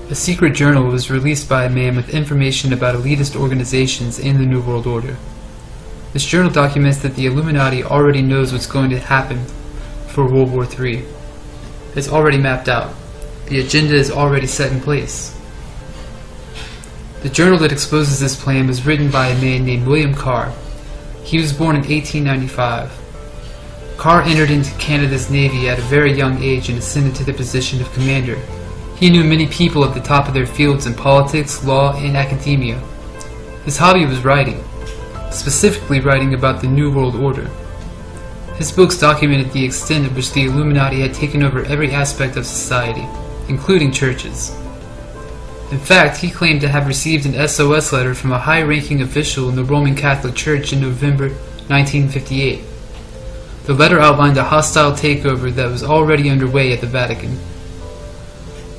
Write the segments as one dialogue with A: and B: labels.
A: A secret journal was released by a man with information about elitist organizations and the New World Order. This journal documents that the Illuminati already knows what's going to happen for World War III. It's already mapped out. The agenda is already set in place. The journal that exposes this plan was written by a man named William Carr. He was born in 1895. Carr entered into Canada's Navy at a very young age and ascended to the position of commander. He knew many people at the top of their fields in politics, law, and academia. His hobby was writing, specifically writing about the New World Order. His books documented the extent at which the Illuminati had taken over every aspect of society, including churches. In fact, he claimed to have received an SOS letter from a high-ranking official in the Roman Catholic Church in November 1958. The letter outlined a hostile takeover that was already underway at the Vatican.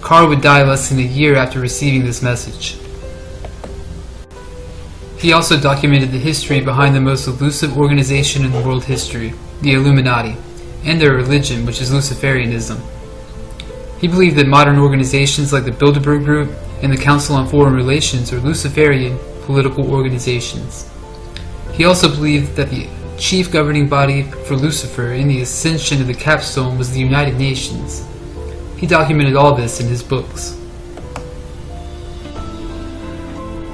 A: Carr would die less than a year after receiving this message. He also documented the history behind the most elusive organization in world history, the Illuminati, and their religion, which is Luciferianism. He believed that modern organizations like the Bilderberg Group and the Council on Foreign Relations are Luciferian political organizations. He also believed that the chief governing body for Lucifer in the ascension of the capstone was the United Nations. He documented all this in his books.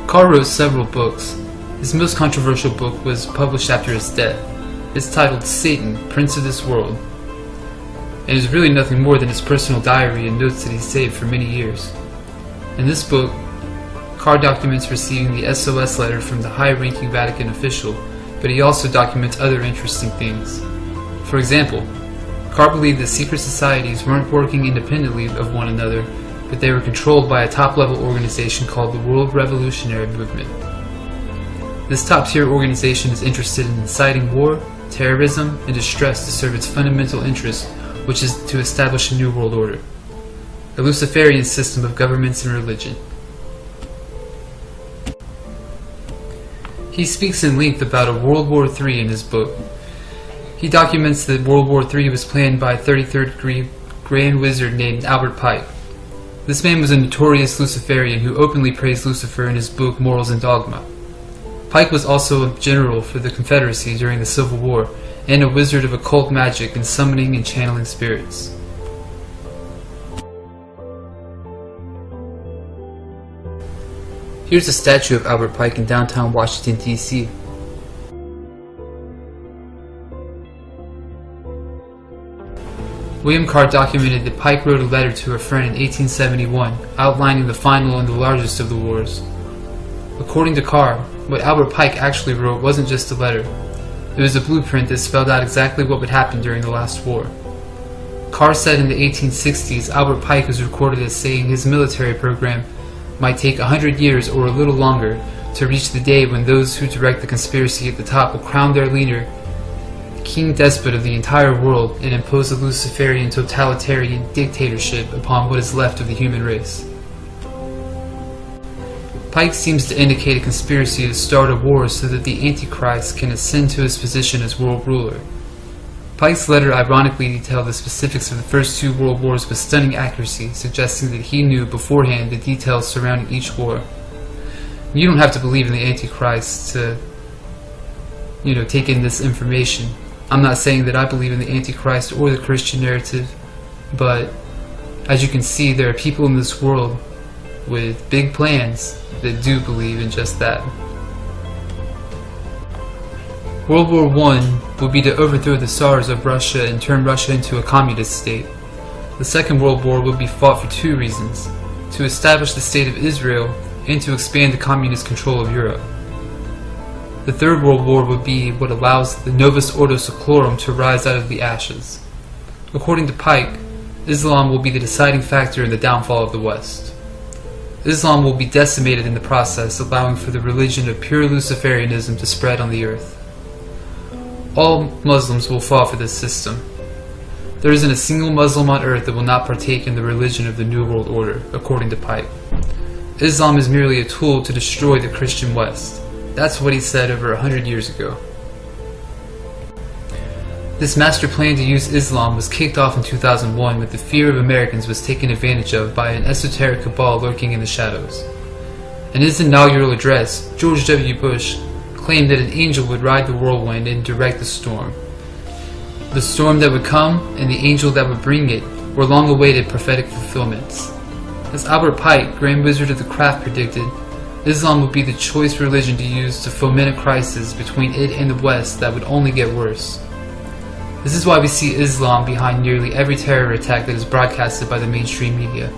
A: Carr wrote several books. His most controversial book was published after his death. It's titled Satan, Prince of This World. It is really nothing more than his personal diary and notes that he saved for many years. In this book, Carr documents receiving the SOS letter from the high-ranking Vatican official, but he also documents other interesting things. For example, Carr believed that secret societies weren't working independently of one another, but they were controlled by a top-level organization called the World Revolutionary Movement. This top-tier organization is interested in inciting war, terrorism, and distress to serve its fundamental interest, which is to establish a new world order, a Luciferian system of governments and religion. He speaks in length about a World War III in his book. He documents that World War III was planned by a 33rd degree Grand Wizard named Albert Pike. This man was a notorious Luciferian who openly praised Lucifer in his book Morals and Dogma. Pike was also a general for the Confederacy during the Civil War, and a wizard of occult magic in summoning and channeling spirits. Here's a statue of Albert Pike in downtown Washington, D.C. William Carr documented that Pike wrote a letter to a friend in 1871, outlining the final and the largest of the wars. According to Carr, what Albert Pike actually wrote wasn't just a letter. It was a blueprint that spelled out exactly what would happen during the last war. Carr said in the 1860s Albert Pike was recorded as saying his military program might take 100 years or a little longer to reach the day when those who direct the conspiracy at the top will crown their leader king despot of the entire world and impose a Luciferian totalitarian dictatorship upon what is left of the human race. Pike seems to indicate a conspiracy to start a war so that the Antichrist can ascend to his position as world ruler. Pike's letter ironically detailed the specifics of the first two world wars with stunning accuracy, suggesting that he knew beforehand the details surrounding each war. You don't have to believe in the Antichrist to, take in this information. I'm not saying that I believe in the Antichrist or the Christian narrative, but as you can see, there are people in this world with big plans that do believe in just that. World War I would be to overthrow the Tsars of Russia and turn Russia into a communist state. The Second World War would be fought for two reasons: to establish the State of Israel and to expand the communist control of Europe. The Third World War would be what allows the Novus Ordo Seclorum to rise out of the ashes. According to Pike, Islam will be the deciding factor in the downfall of the West. Islam will be decimated in the process, allowing for the religion of pure Luciferianism to spread on the earth. All Muslims will fall for this system. There isn't a single Muslim on earth that will not partake in the religion of the New World Order, according to Pike. Islam is merely a tool to destroy the Christian West. That's what he said over 100 years ago. This master plan to use Islam was kicked off in 2001 when the fear of Americans was taken advantage of by an esoteric cabal lurking in the shadows. In his inaugural address, George W. Bush claimed that an angel would ride the whirlwind and direct the storm. The storm that would come and the angel that would bring it were long-awaited prophetic fulfillments. As Albert Pike, Grand Wizard of the Craft, predicted, Islam would be the choice religion to use to foment a crisis between it and the West that would only get worse. This is why we see Islam behind nearly every terror attack that is broadcasted by the mainstream media.